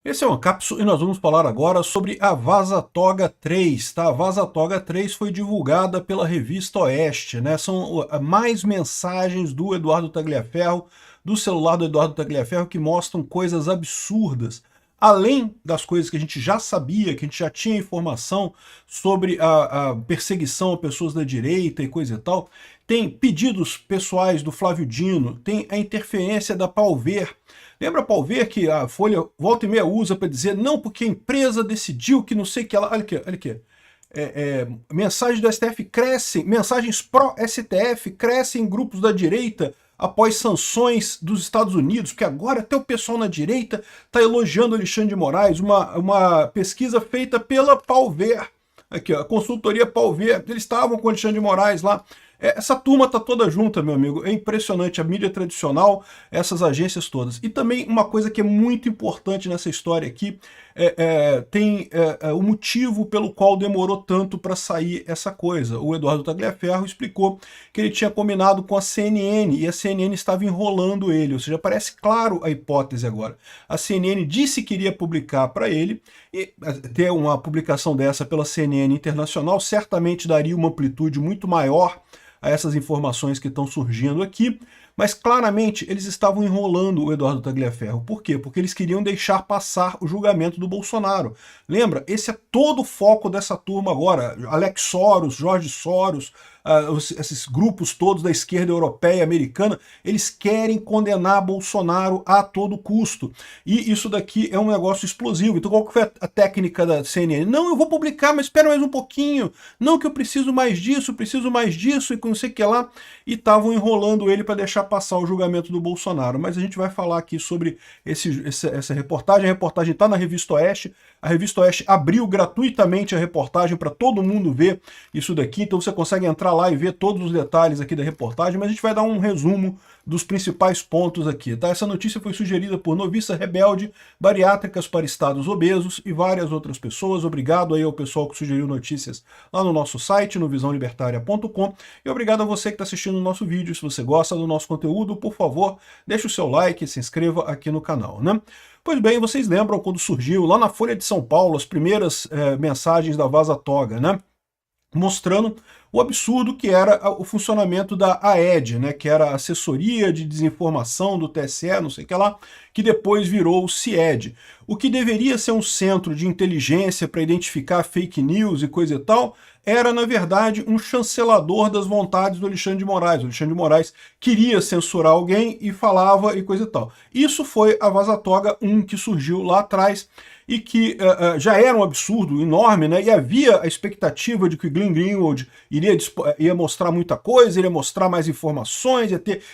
Esse é uma cápsula e nós vamos falar agora sobre a Vaza-Toga 3, tá? A Vaza-Toga 3 foi divulgada pela revista Oeste, né? São mais mensagens do Eduardo Tagliaferro, do celular do Eduardo Tagliaferro, que mostram coisas absurdas. Além das coisas que a gente já sabia, que a gente já tinha informação sobre a perseguição a pessoas da direita e coisa e tal, tem pedidos pessoais do Flávio Dino, tem a interferência da Palver. Lembra, Palver, que a Folha volta e meia usa para dizer não, porque a empresa decidiu que não sei o que ela... Olha aqui, olha aqui. Mensagens do STF crescem, mensagens pró-STF crescem em grupos da direita após sanções dos Estados Unidos, porque agora até o pessoal na direita está elogiando Alexandre de Moraes, uma pesquisa feita pela Palver, aqui, ó, a consultoria Palver, eles estavam com Alexandre de Moraes lá. Essa turma tá toda junta, meu amigo. É impressionante a mídia tradicional, essas agências todas. E também uma coisa que é muito importante nessa história aqui, tem o motivo pelo qual demorou tanto para sair essa coisa. O Eduardo Tagliaferro explicou que ele tinha combinado com a CNN e a CNN estava enrolando ele, ou seja, parece claro a hipótese agora. A CNN disse que iria publicar para ele, e ter uma publicação dessa pela CNN Internacional certamente daria uma amplitude muito maior a essas informações que estão surgindo aqui, mas claramente eles estavam enrolando o Eduardo Tagliaferro. Por quê? Porque eles queriam deixar passar o julgamento do Bolsonaro. Lembra? Esse é todo o foco dessa turma agora. Alex Soros, Jorge Soros, esses grupos todos da esquerda europeia, americana, eles querem condenar Bolsonaro a todo custo. E isso daqui é um negócio explosivo. Então qual que foi a técnica da CNN? Não, eu vou publicar, mas espera mais um pouquinho. Não, que eu preciso mais disso e não sei o que lá. E estavam enrolando ele para deixar passar o julgamento do Bolsonaro. Mas a gente vai falar aqui sobre essa reportagem. A reportagem está na Revista Oeste. A Revista Oeste abriu gratuitamente a reportagem para todo mundo ver isso daqui. Então você consegue entrar lá e ver todos os detalhes aqui da reportagem, mas a gente vai dar um resumo dos principais pontos aqui, tá? Essa notícia foi sugerida por Noviça Rebelde, Bariátricas para Estados Obesos e várias outras pessoas. Obrigado aí ao pessoal que sugeriu notícias lá no nosso site, no visãolibertaria.com, e obrigado a você que está assistindo o nosso vídeo. Se você gosta do nosso conteúdo, por favor, deixe o seu like e se inscreva aqui no canal, né? Pois bem, vocês lembram quando surgiu lá na Folha de São Paulo as primeiras mensagens da Vaza-Toga, né? Mostrando o absurdo que era o funcionamento da AED, né, que era a Assessoria de Desinformação do TSE, não sei o que lá, que depois virou o CIED. O que deveria ser um centro de inteligência para identificar fake news e coisa e tal, era, na verdade, um chancelador das vontades do Alexandre de Moraes. O Alexandre de Moraes queria censurar alguém e falava e coisa e tal. Isso foi a Vaza-Toga 1 que surgiu lá atrás, e que já era um absurdo enorme, né? E havia a expectativa de que o Glenn Greenwald ia mostrar muita coisa, iria mostrar mais informações,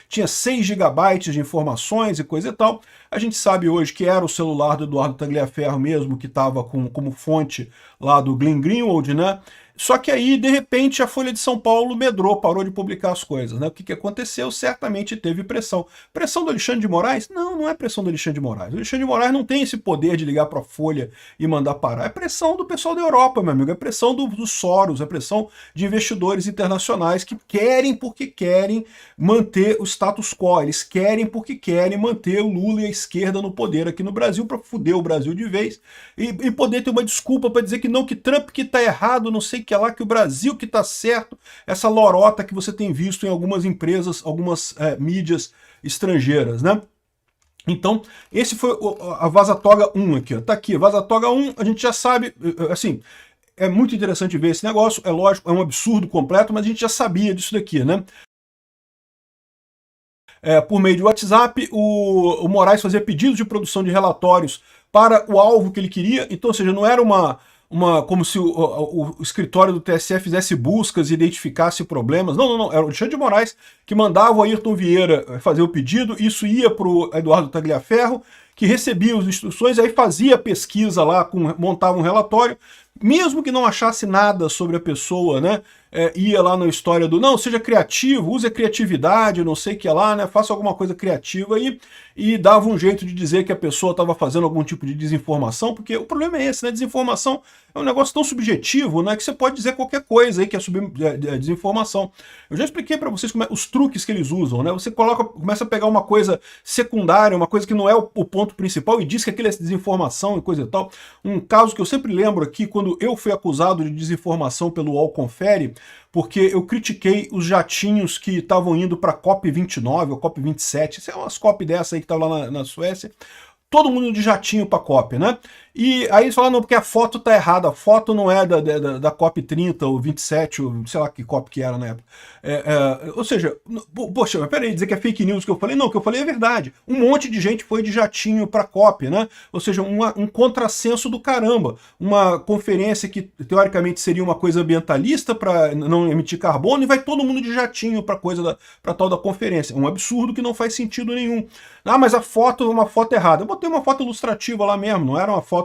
tinha 6 gigabytes de informações e coisa e tal. A gente sabe hoje que era o celular do Eduardo Tagliaferro mesmo que estava como fonte lá do Glenn Greenwald, né? Só que aí, de repente, a Folha de São Paulo medrou, parou de publicar as coisas, né? O que aconteceu? Certamente teve pressão. Pressão do Alexandre de Moraes? Não, não é pressão do Alexandre de Moraes. O Alexandre de Moraes não tem esse poder de ligar para a Folha e mandar parar. É pressão do pessoal da Europa, meu amigo. É pressão do Soros, é pressão de investidores internacionais que querem porque querem manter o status quo. Eles querem porque querem manter o Lula e a esquerda no poder aqui no Brasil para foder o Brasil de vez e poder ter uma desculpa para dizer que não, que Trump que está errado, não sei que é lá, que o Brasil que está certo, essa lorota que você tem visto em algumas empresas, algumas mídias estrangeiras, né? Então, esse foi a Vaza-Toga 1 aqui, ó. Tá aqui, Vaza-Toga 1, a gente já sabe, assim, é muito interessante ver esse negócio, é lógico, é um absurdo completo, mas a gente já sabia disso daqui, né? Por meio de WhatsApp, o Moraes fazia pedidos de produção de relatórios para o alvo que ele queria, então, ou seja, não era como se o escritório do TSE fizesse buscas e identificasse problemas. Não, não, não. Era o Alexandre de Moraes que mandava o Ayrton Vieira fazer o pedido, isso ia para o Eduardo Tagliaferro, que recebia as instruções, aí fazia a pesquisa lá, montava um relatório, mesmo que não achasse nada sobre a pessoa, né, ia lá na história do, não, seja criativo, use a criatividade, não sei o que lá, né, faça alguma coisa criativa aí, e dava um jeito de dizer que a pessoa estava fazendo algum tipo de desinformação, porque o problema é esse, né, desinformação é um negócio tão subjetivo, né, que você pode dizer qualquer coisa aí que é desinformação. Eu já expliquei para vocês os truques que eles usam, né, você começa a pegar uma coisa secundária, uma coisa que não é o ponto principal e diz que aquilo é desinformação e coisa e tal. Um caso que eu sempre lembro aqui, quando eu fui acusado de desinformação pelo UOL Confere, porque eu critiquei os jatinhos que estavam indo para a COP29 ou COP27, isso é umas COP dessa aí que estava lá na Suécia, todo mundo de jatinho para a COP, né? E aí eles falaram, não, porque a foto tá errada, a foto não é da COP 30 ou 27, ou sei lá que COP que era na época. Ou seja, poxa, mas peraí, dizer que é fake news que eu falei? Não, o que eu falei é verdade. Um monte de gente foi de jatinho pra COP, né? Ou seja, um contrassenso do caramba. Uma conferência que teoricamente seria uma coisa ambientalista para não emitir carbono e vai todo mundo de jatinho pra tal da conferência. Um absurdo que não faz sentido nenhum. Ah, mas a foto é uma foto errada. Eu botei uma foto ilustrativa lá mesmo, não era uma foto.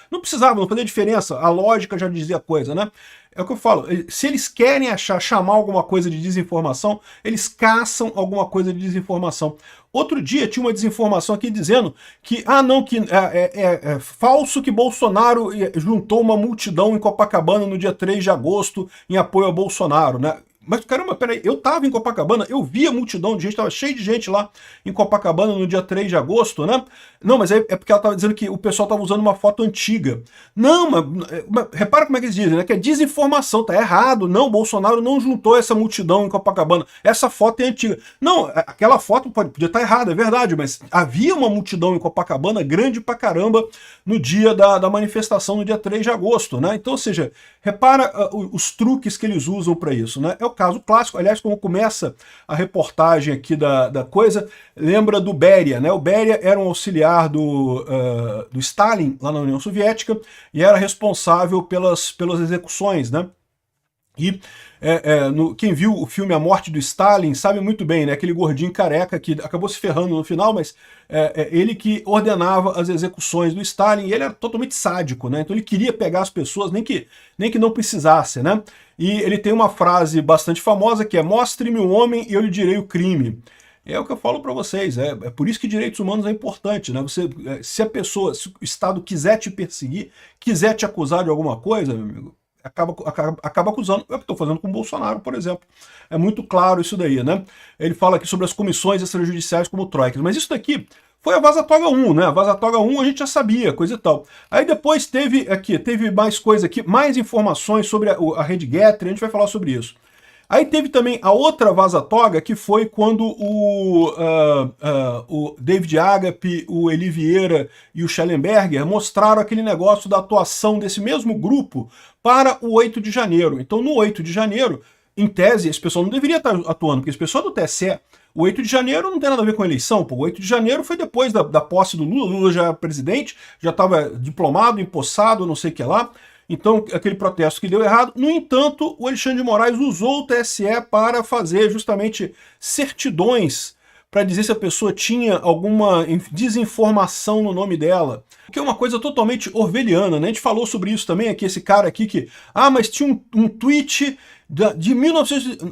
Não precisava, não fazia diferença. A lógica já dizia a coisa, né? É o que eu falo. Se eles querem chamar alguma coisa de desinformação, eles caçam alguma coisa de desinformação. Outro dia tinha uma desinformação aqui dizendo que, que é falso que Bolsonaro juntou uma multidão em Copacabana no dia 3 de agosto em apoio a Bolsonaro, né? Mas, caramba, peraí, eu tava em Copacabana, eu vi a multidão de gente, tava cheio de gente lá em Copacabana no dia 3 de agosto, né? Não, mas é porque ela tava dizendo que o pessoal tava usando uma foto antiga. Não, mas repara como é que eles dizem, né? Que é desinformação, tá errado. Não, Bolsonaro não juntou essa multidão em Copacabana. Essa foto é antiga. Não, aquela foto podia estar errada, é verdade, mas havia uma multidão em Copacabana grande pra caramba no dia da manifestação, no dia 3 de agosto, né? Então, ou seja, repara os truques que eles usam para isso, né? É o caso clássico, aliás, como começa a reportagem aqui da coisa, lembra do Beria, né? O Beria era um auxiliar do Stalin, lá na União Soviética, e era responsável pelas execuções, né? E quem viu o filme A Morte do Stalin sabe muito bem, né? Aquele gordinho careca que acabou se ferrando no final, mas ele que ordenava as execuções do Stalin, e ele era totalmente sádico, né? Então ele queria pegar as pessoas, nem que não precisasse, né? E ele tem uma frase bastante famosa que é: mostre-me o homem e eu lhe direi o crime. É o que eu falo para vocês, é por isso que direitos humanos é importante, né? Se o Estado quiser te perseguir, quiser te acusar de alguma coisa, meu amigo, acaba acusando. É o que estou fazendo com o Bolsonaro, por exemplo. É muito claro isso daí, né? Ele fala aqui sobre as comissões extrajudiciais como troicas, mas isso daqui foi a Vaza Toga 1, né? A Vaza Toga 1 a gente já sabia, coisa e tal. Aí depois teve mais coisa aqui, mais informações sobre a rede Getter, a gente vai falar sobre isso. Aí teve também a outra Vaza Toga, que foi quando o David Agape, o Eli Vieira e o Schellenberger mostraram aquele negócio da atuação desse mesmo grupo para o 8 de janeiro. Então, no 8 de janeiro, em tese, esse pessoal não deveria estar atuando, porque esse pessoal do TSE, o 8 de janeiro não tem nada a ver com a eleição, pô. O 8 de janeiro foi depois da posse do Lula. Lula já era presidente, já estava diplomado, empossado, não sei o que lá. Então, aquele protesto que deu errado. No entanto, o Alexandre de Moraes usou o TSE para fazer justamente certidões para dizer se a pessoa tinha alguma desinformação no nome dela. Que é uma coisa totalmente orwelliana, né? A gente falou sobre isso também aqui, esse cara aqui que... Ah, mas tinha um tweet de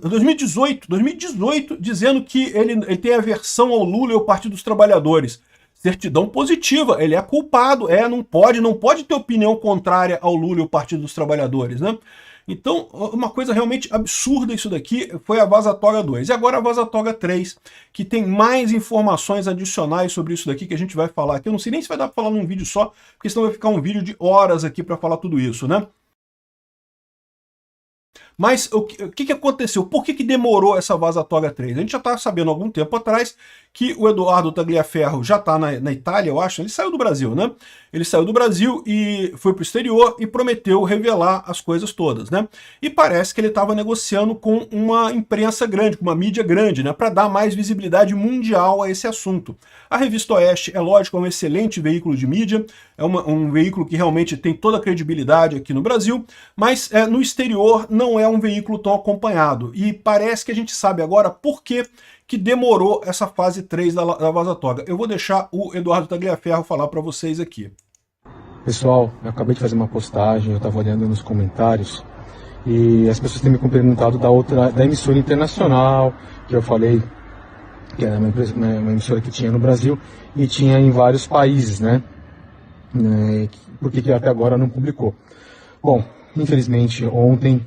2018, dizendo que ele tem aversão ao Lula e ao Partido dos Trabalhadores. Certidão positiva, ele é culpado, não pode ter opinião contrária ao Lula e ao Partido dos Trabalhadores, né? Então, uma coisa realmente absurda isso daqui foi a Vaza Toga 2. E agora a Vaza Toga 3, que tem mais informações adicionais sobre isso daqui que a gente vai falar aqui. Eu não sei nem se vai dar para falar num vídeo só, porque senão vai ficar um vídeo de horas aqui para falar tudo isso, né? Mas o que aconteceu? Por que demorou essa Vaza Toga 3? A gente já está sabendo há algum tempo atrás que o Edoardo Tagliaferro já está na Itália, eu acho. Ele saiu do Brasil, né? Ele saiu do Brasil e foi para o exterior e prometeu revelar as coisas todas, né? E parece que ele estava negociando com uma imprensa grande, com uma mídia grande, né? Para dar mais visibilidade mundial a esse assunto. A Revista Oeste, é lógico, é um excelente veículo de mídia, é um veículo que realmente tem toda a credibilidade aqui no Brasil, mas no exterior não é um veículo tão acompanhado. E parece que a gente sabe agora por que demorou essa fase 3 da Vaza Toga. Eu vou deixar o Edoardo Tagliaferro falar para vocês aqui. Pessoal, eu acabei de fazer uma postagem, eu estava olhando nos comentários e as pessoas têm me perguntado da emissora internacional, que eu falei que era uma emissora que tinha no Brasil e tinha em vários países, né? Por que até agora não publicou? Bom, infelizmente ontem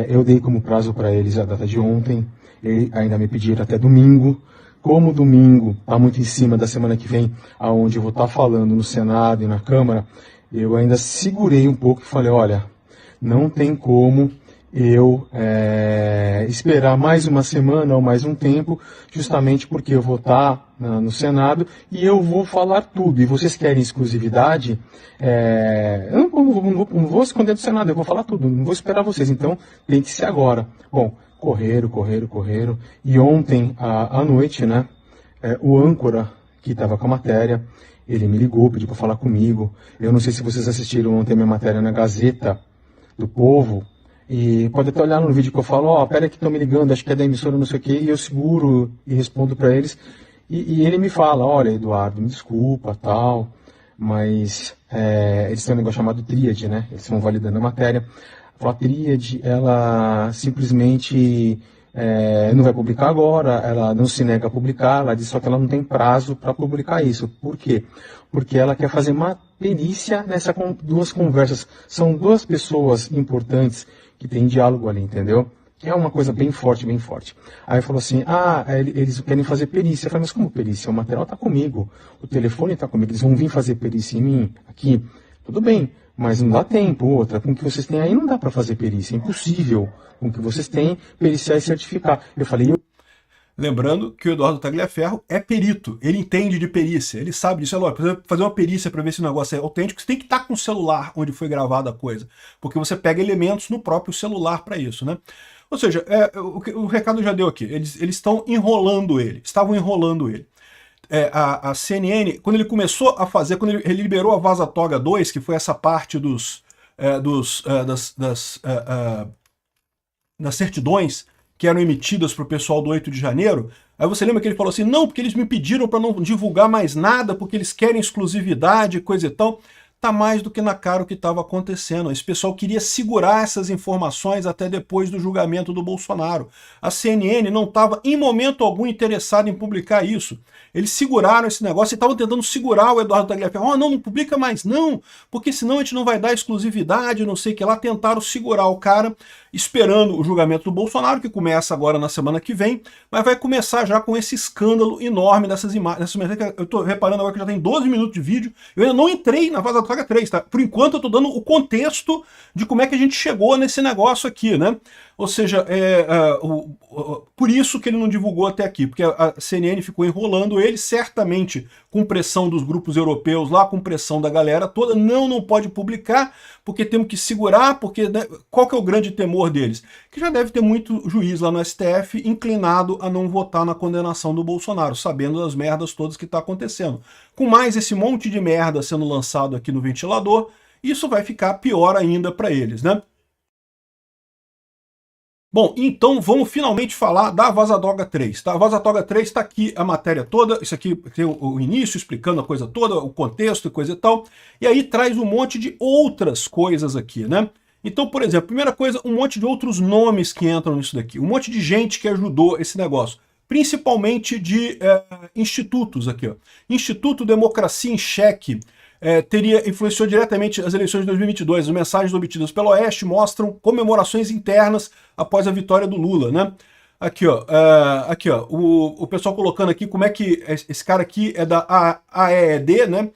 eu dei como prazo para eles a data de ontem, e ainda me pediram até domingo. Como domingo está muito em cima da semana que vem, aonde eu vou estar falando no Senado e na Câmara, eu ainda segurei um pouco e falei, olha, não tem como eu esperar mais uma semana ou mais um tempo, justamente porque eu vou estar no Senado e eu vou falar tudo. E vocês querem exclusividade? Eu não vou esconder do Senado, eu vou falar tudo, não vou esperar vocês, então tem que ser agora. Bom, correram. E ontem à noite, né, o âncora que estava com a matéria, ele me ligou, pediu para falar comigo. Eu não sei se vocês assistiram ontem a minha matéria na Gazeta do Povo, e pode até olhar no vídeo que eu falo, pera que estão me ligando, acho que é da emissora, não sei o quê, e eu seguro e respondo para eles. E ele me fala, olha, Eduardo, me desculpa, tal, mas eles têm um negócio chamado tríade, né? Eles estão validando a matéria. A tríade, ela simplesmente não vai publicar agora, ela não se nega a publicar, ela diz só que ela não tem prazo para publicar isso. Por quê? Porque ela quer fazer uma perícia nessas duas conversas. São duas pessoas importantes que têm diálogo ali, entendeu? Que é uma coisa bem forte, bem forte. Aí falou assim, eles querem fazer perícia. Eu falei, mas como perícia? O material está comigo, o telefone está comigo, eles vão vir fazer perícia em mim aqui. Tudo bem, mas não dá tempo. Outra, com o que vocês têm aí não dá para fazer perícia, é impossível. Com o que vocês têm, periciar e certificar. Eu falei... Lembrando que o Eduardo Tagliaferro é perito, ele entende de perícia, ele sabe disso. Precisa fazer uma perícia para ver se o negócio é autêntico, você tem que estar com o celular onde foi gravada a coisa, porque você pega elementos no próprio celular para isso, né? Ou seja, o recado já deu aqui, eles estão enrolando ele, estavam enrolando ele. A CNN, quando ele começou a fazer, quando ele liberou a Vaza Toga 2, que foi essa parte das certidões que eram emitidas para o pessoal do 8 de janeiro, aí você lembra que ele falou assim, não, porque eles me pediram para não divulgar mais nada, porque eles querem exclusividade, coisa e tal. Tá mais do que na cara o que estava acontecendo. Esse pessoal queria segurar essas informações até depois do julgamento do Bolsonaro. A CNN não estava em momento algum interessada em publicar isso. Eles seguraram esse negócio e estavam tentando segurar o Eduardo Tagliaferro. Não publica mais não, porque senão a gente não vai dar exclusividade, não sei o que lá. Tentaram segurar o cara, esperando o julgamento do Bolsonaro, que começa agora na semana que vem, mas vai começar já com esse escândalo enorme dessas imagens. Eu estou reparando agora que já tem 12 minutos de vídeo, eu ainda não entrei na Vaza Toga 3, tá? Por enquanto eu estou dando o contexto de como é que a gente chegou nesse negócio aqui, né? Ou seja, por isso que ele não divulgou até aqui, porque a CNN ficou enrolando ele, certamente com pressão dos grupos europeus lá, com pressão da galera toda, não pode publicar, porque temos que segurar, porque né, qual que é o grande temor deles? Que já deve ter muito juiz lá no STF inclinado a não votar na condenação do Bolsonaro, sabendo das merdas todas que está acontecendo. Com mais esse monte de merda sendo lançado aqui no ventilador, isso vai ficar pior ainda para eles, né? Bom, então vamos finalmente falar da Vaza Toga 3, tá? A Vaza Toga 3 está aqui a matéria toda, isso aqui tem o início explicando a coisa toda, o contexto e coisa e tal, e aí traz um monte de outras coisas aqui, né? Então, por exemplo, primeira coisa, um monte de outros nomes que entram nisso daqui, um monte de gente que ajudou esse negócio, principalmente de institutos aqui, ó. Instituto Democracia em Cheque, influenciou diretamente as eleições de 2022. As mensagens obtidas pelo Oeste mostram comemorações internas após a vitória do Lula, né? Aqui, ó, o pessoal colocando aqui como é que esse cara aqui é da AED, né?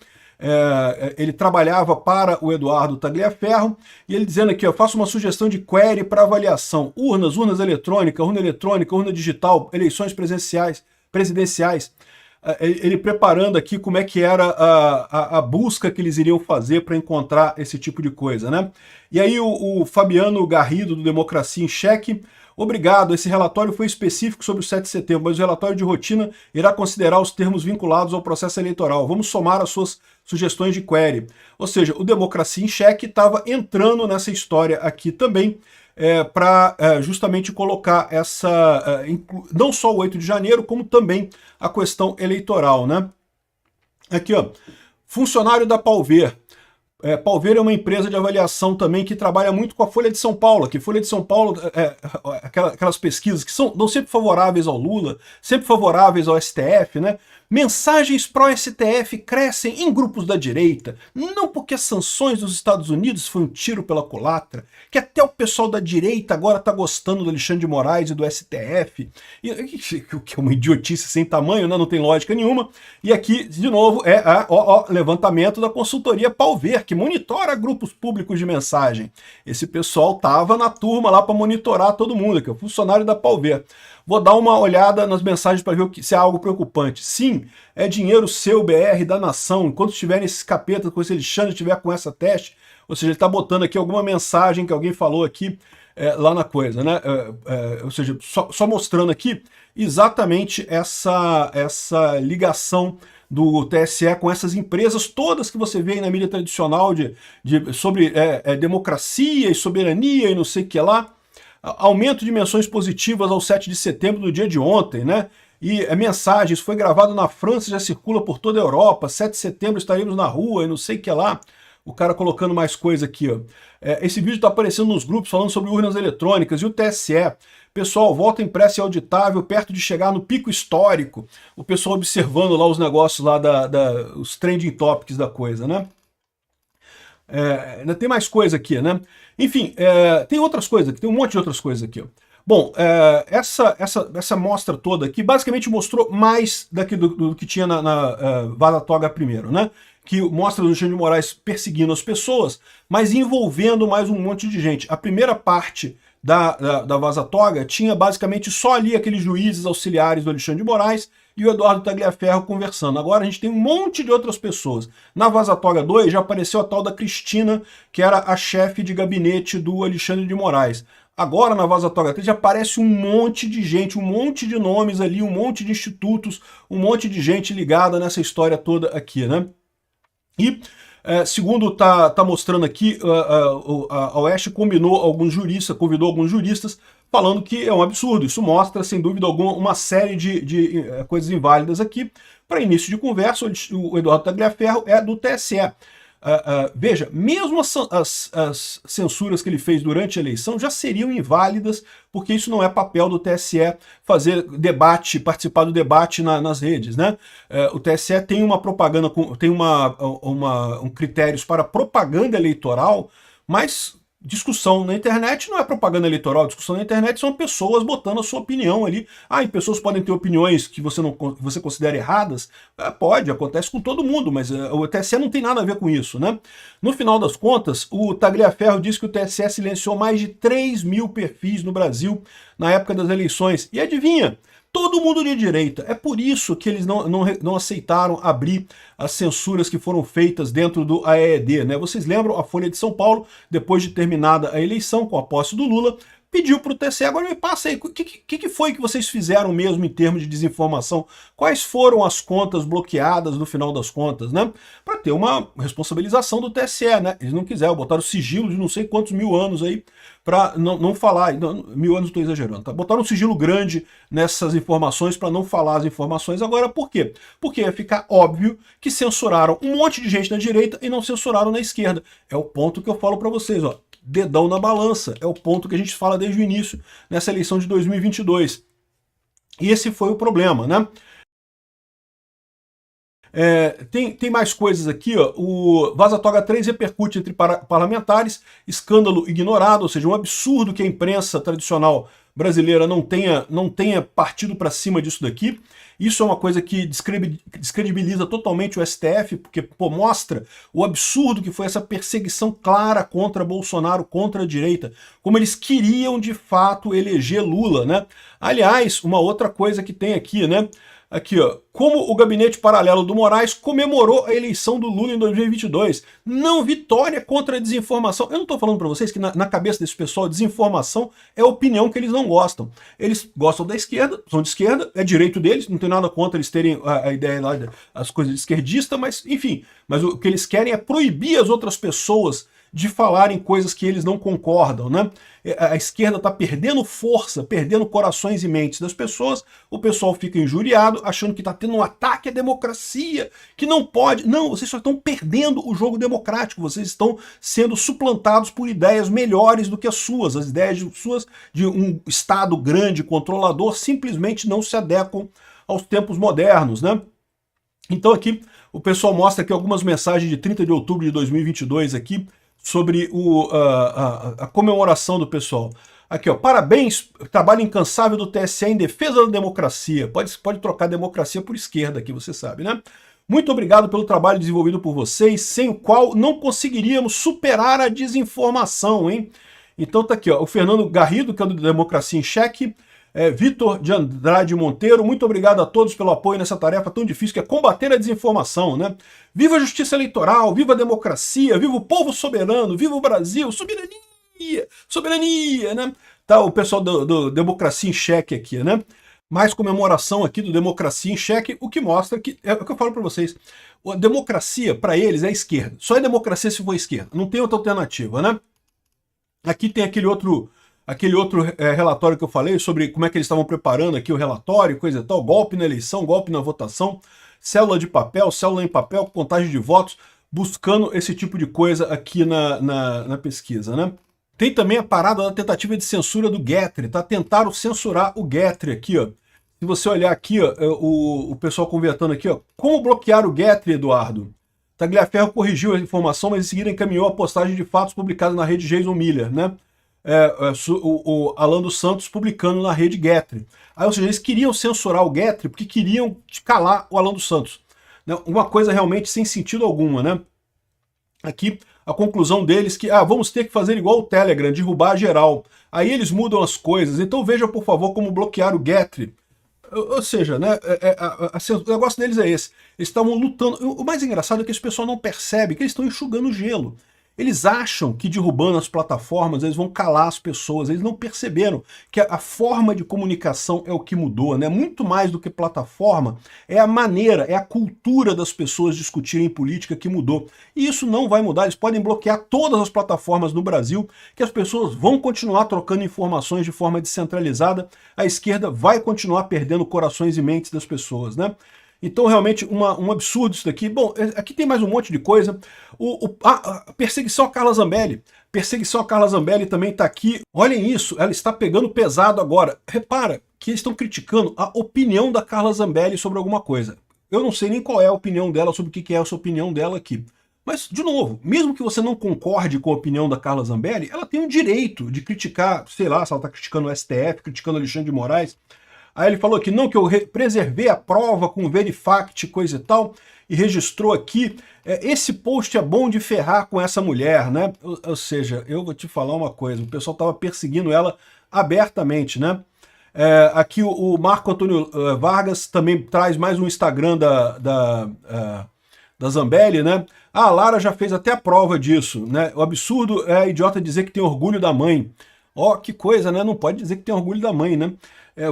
Ele trabalhava para o Eduardo Tagliaferro, e ele dizendo aqui, ó, faço uma sugestão de query para avaliação, urnas eletrônicas, urna digital, eleições presidenciais, ele preparando aqui como é que era a busca que eles iriam fazer para encontrar esse tipo de coisa, né? E aí o Fabiano Garrido, do Democracia em Cheque, obrigado, esse relatório foi específico sobre o 7 de setembro, mas o relatório de rotina irá considerar os termos vinculados ao processo eleitoral. Vamos somar as suas sugestões de query. Ou seja, o Democracia em Cheque estava entrando nessa história aqui também, para justamente colocar não só o 8 de janeiro, como também a questão eleitoral, né? Aqui, ó, funcionário da Palver. Palveira é uma empresa de avaliação também que trabalha muito com a Folha de São Paulo, que Folha de São Paulo, aquelas pesquisas que são sempre favoráveis ao Lula, sempre favoráveis ao STF, né? Mensagens pró-STF crescem em grupos da direita, não porque as sanções dos Estados Unidos foi um tiro pela culatra, que até o pessoal da direita agora está gostando do Alexandre de Moraes e do STF, que é uma idiotice sem tamanho, né? Não tem lógica nenhuma. E aqui, de novo, é levantamento da consultoria Palver, que monitora grupos públicos de mensagem. Esse pessoal estava na turma lá para monitorar todo mundo, que é o funcionário da Palver. Vou dar uma olhada nas mensagens para ver se é algo preocupante. Sim, é dinheiro seu, BR, da nação. Enquanto estiver nesses capetas, quando esse Alexandre estiver com essa teste, ou seja, ele está botando aqui alguma mensagem que alguém falou aqui lá na coisa, né? Ou seja, só mostrando aqui exatamente essa ligação do TSE com essas empresas todas que você vê aí na mídia tradicional sobre democracia e soberania e não sei o que lá. Aumento de menções positivas ao 7 de setembro do dia de ontem, né? E mensagens, foi gravado na França, já circula por toda a Europa, 7 de setembro estaremos na rua e não sei o que lá. O cara colocando mais coisa aqui, ó. Esse vídeo está aparecendo nos grupos falando sobre urnas eletrônicas e o TSE. Pessoal, voto impresso e auditável perto de chegar no pico histórico. O pessoal observando lá os negócios lá, os trending topics da coisa, né? Ainda tem mais coisa aqui, né? Enfim, tem outras coisas aqui, tem um monte de outras coisas aqui, ó. Bom, essa mostra toda aqui basicamente mostrou mais do que tinha na Vaza Toga primeiro, né? Que mostra o Alexandre de Moraes perseguindo as pessoas, mas envolvendo mais um monte de gente. A primeira parte da Vaza Toga tinha basicamente só ali aqueles juízes auxiliares do Alexandre de Moraes e o Eduardo Tagliaferro conversando. Agora a gente tem um monte de outras pessoas. Na Vaza Toga 2 já apareceu a tal da Cristina, que era a chefe de gabinete do Alexandre de Moraes. Agora na Vaza Toga 3 já aparece um monte de gente, um monte de nomes ali, um monte de institutos, um monte de gente ligada nessa história toda aqui, né? E, segundo tá mostrando aqui, a Oeste convidou alguns juristas falando que é um absurdo. Isso mostra, sem dúvida alguma, uma série de coisas inválidas aqui. Para início de conversa, o Eduardo Tagliaferro é do TSE. Veja, mesmo as censuras que ele fez durante a eleição já seriam inválidas, porque isso não é papel do TSE fazer debate, participar do debate nas redes, né? O TSE tem uma propaganda, tem critérios para propaganda eleitoral, mas discussão na internet não é propaganda eleitoral, discussão na internet são pessoas botando a sua opinião ali. E pessoas podem ter opiniões que você considera erradas? Pode, acontece com todo mundo, mas o TSE não tem nada a ver com isso, né? No final das contas, o Tagliaferro disse que o TSE silenciou mais de 3 mil perfis no Brasil na época das eleições. E adivinha? Todo mundo de direita. É por isso que eles não aceitaram abrir as censuras que foram feitas dentro do AED, né? Vocês lembram, a Folha de São Paulo, depois de terminada a eleição, com a posse do Lula, pediu para o TSE, agora me passa aí, o que foi que vocês fizeram mesmo em termos de desinformação? Quais foram as contas bloqueadas no final das contas, né? Para ter uma responsabilização do TSE, né? Eles não quiseram, botaram sigilo de não sei quantos mil anos aí, para não falar, 1000 anos estou exagerando, tá? Botaram um sigilo grande nessas informações para não falar as informações. Agora, por quê? Porque ia ficar óbvio que censuraram um monte de gente na direita e não censuraram na esquerda. É o ponto que eu falo para vocês, ó. Dedão na balança, é o ponto que a gente fala desde o início nessa eleição de 2022. E esse foi o problema, né? Tem mais coisas aqui, ó. O Vaza Toga 3 repercute entre parlamentares, escândalo ignorado, ou seja, um absurdo que a imprensa tradicional brasileira não tenha partido para cima disso daqui. Isso é uma coisa que descredibiliza totalmente o STF, porque mostra o absurdo que foi essa perseguição clara contra Bolsonaro, contra a direita, como eles queriam de fato eleger Lula, né? Aliás, uma outra coisa que tem aqui, né? Aqui, ó, como o gabinete paralelo do Moraes comemorou a eleição do Lula em 2022. Não vitória contra a desinformação. Eu não estou falando para vocês que na cabeça desse pessoal, desinformação é a opinião que eles não gostam. Eles gostam da esquerda, são de esquerda, é direito deles, não tem nada contra eles terem a ideia lá, as coisas de esquerdista, mas enfim. Mas o que eles querem é proibir as outras pessoas de falarem coisas que eles não concordam, né? A esquerda está perdendo força, perdendo corações e mentes das pessoas, o pessoal fica injuriado, achando que está tendo um ataque à democracia, que não pode. Não, vocês só estão perdendo o jogo democrático, vocês estão sendo suplantados por ideias melhores do que as ideias suas de um Estado grande, controlador, simplesmente não se adequam aos tempos modernos, né? Então aqui o pessoal mostra aqui algumas mensagens de 30 de outubro de 2022 aqui, sobre a comemoração do pessoal. Aqui, ó, parabéns, trabalho incansável do TSE em defesa da democracia. Pode trocar democracia por esquerda aqui, você sabe, né? Muito obrigado pelo trabalho desenvolvido por vocês, sem o qual não conseguiríamos superar a desinformação, hein? Então tá aqui, ó, o Fernando Garrido, que é do Democracia em Cheque, Vitor de Andrade Monteiro, muito obrigado a todos pelo apoio nessa tarefa tão difícil que é combater a desinformação, né? Viva a justiça eleitoral, viva a democracia, viva o povo soberano, viva o Brasil, soberania, soberania, né? Tá o pessoal do Democracia em Cheque aqui, né? Mais comemoração aqui do Democracia em Cheque, o que mostra que, é o que eu falo para vocês, a democracia para eles é a esquerda, só é democracia se for esquerda, não tem outra alternativa, né? Aqui tem aquele outro relatório que eu falei sobre como é que eles estavam preparando aqui o relatório, coisa e tal, golpe na eleição, golpe na votação, célula de papel, célula em papel, contagem de votos, buscando esse tipo de coisa aqui na pesquisa, né? Tem também a parada da tentativa de censura do Getry, tá? Tentaram censurar o Getry aqui, ó. Se você olhar aqui, ó, o pessoal convertendo aqui, ó, como bloquear o Getry, Eduardo? Tagliaferro corrigiu a informação, mas em seguida encaminhou a postagem de fatos publicada na rede Jason Miller, né? O Alan dos Santos publicando na rede Getry. Aí, ou seja, eles queriam censurar o Getry porque queriam calar o Alan dos Santos. Né? Uma coisa realmente sem sentido alguma, né? Aqui a conclusão deles que vamos ter que fazer igual o Telegram, derrubar geral. Aí eles mudam as coisas. Então veja, por favor, como bloquear o Getry. Ou seja, né, o negócio deles é esse. Eles estavam lutando. O mais engraçado é que esse pessoal não percebe que eles estão enxugando gelo. Eles acham que derrubando as plataformas eles vão calar as pessoas, eles não perceberam que a forma de comunicação é o que mudou, né? Muito mais do que plataforma, é a maneira, é a cultura das pessoas discutirem política que mudou. E isso não vai mudar, eles podem bloquear todas as plataformas no Brasil, que as pessoas vão continuar trocando informações de forma descentralizada, a esquerda vai continuar perdendo corações e mentes das pessoas, né? Então, realmente, um absurdo isso daqui. Bom, aqui tem mais um monte de coisa. A perseguição a Carla Zambelli. Perseguição a Carla Zambelli também está aqui. Olhem isso, ela está pegando pesado agora. Repara que eles estão criticando a opinião da Carla Zambelli sobre alguma coisa. Eu não sei nem qual é a opinião dela, sobre o que é essa opinião dela aqui. Mas, de novo, mesmo que você não concorde com a opinião da Carla Zambelli, ela tem o direito de criticar, sei lá, se ela está criticando o STF, criticando Alexandre de Moraes. Aí ele falou que não, que eu preservei a prova com Verifact, coisa e tal, e registrou aqui. Esse post é bom de ferrar com essa mulher, né? Ou seja, eu vou te falar uma coisa, o pessoal estava perseguindo ela abertamente, né? Aqui o Marco Antônio Vargas também traz mais um Instagram da Zambelli, né? A Lara já fez até a prova disso, né? O absurdo é a idiota dizer que tem orgulho da mãe. Ó, que coisa, né? Não pode dizer que tem orgulho da mãe, né?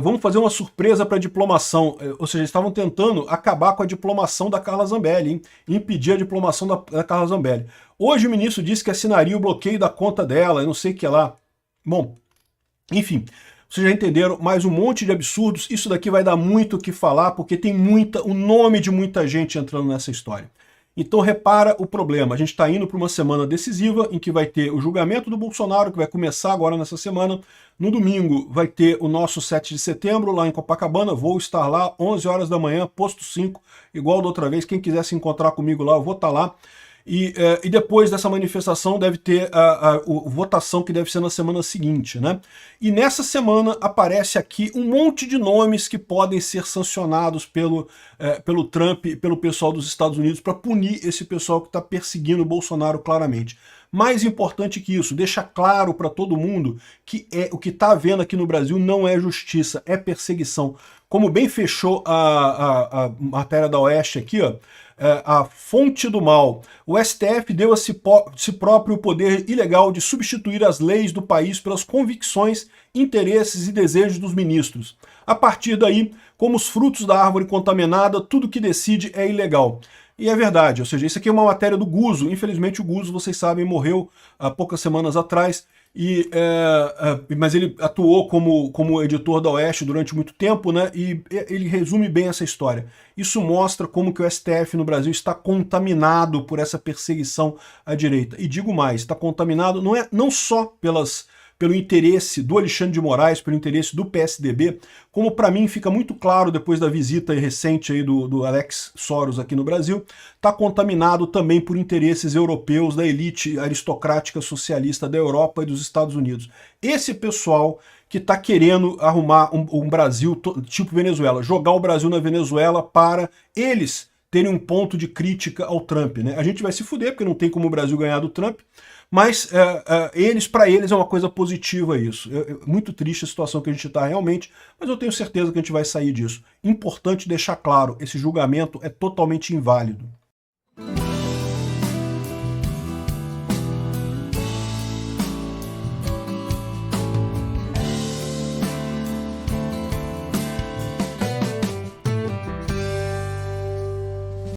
Vamos fazer uma surpresa para a diplomação. Ou seja, eles estavam tentando acabar com a diplomação da Carla Zambelli, hein? Impedir a diplomação da Carla Zambelli. Hoje o ministro disse que assinaria o bloqueio da conta dela, eu não sei o que lá. Bom, enfim, vocês já entenderam, mais um monte de absurdos. Isso daqui vai dar muito o que falar, porque tem o nome de muita gente entrando nessa história. Então repara o problema, a gente está indo para uma semana decisiva em que vai ter o julgamento do Bolsonaro, que vai começar agora nessa semana. No domingo vai ter o nosso 7 de setembro lá em Copacabana, vou estar lá 11 horas da manhã, posto 5, igual da outra vez, quem quiser se encontrar comigo lá, eu vou estar lá. E depois dessa manifestação deve ter a votação que deve ser na semana seguinte, né? E nessa semana aparece aqui um monte de nomes que podem ser sancionados pelo Trump e pelo pessoal dos Estados Unidos para punir esse pessoal que está perseguindo o Bolsonaro claramente. Mais importante que isso, deixa claro para todo mundo que o que está havendo aqui no Brasil não é justiça, é perseguição. Como bem fechou a matéria da Oeste aqui, ó, a fonte do mal. O STF deu a si próprio o poder ilegal de substituir as leis do país pelas convicções, interesses e desejos dos ministros. A partir daí, como os frutos da árvore contaminada, tudo que decide é ilegal. E é verdade, ou seja, isso aqui é uma matéria do Guzzo. Infelizmente o Guzzo, vocês sabem, morreu há poucas semanas atrás, mas ele atuou como editor da Oeste durante muito tempo, né? E ele resume bem essa história. Isso mostra como que o STF no Brasil está contaminado por essa perseguição à direita. E digo mais, está contaminado não só pelo interesse do Alexandre de Moraes, pelo interesse do PSDB, como para mim fica muito claro depois da visita recente aí do Alex Soros aqui no Brasil, está contaminado também por interesses europeus da elite aristocrática socialista da Europa e dos Estados Unidos. Esse pessoal que está querendo arrumar um Brasil tipo Venezuela, jogar o Brasil na Venezuela para eles terem um ponto de crítica ao Trump, né? A gente vai se fuder, porque não tem como o Brasil ganhar do Trump, mas para eles é uma coisa positiva isso. Muito triste a situação que a gente está realmente, mas eu tenho certeza que a gente vai sair disso. Importante deixar claro, esse julgamento é totalmente inválido.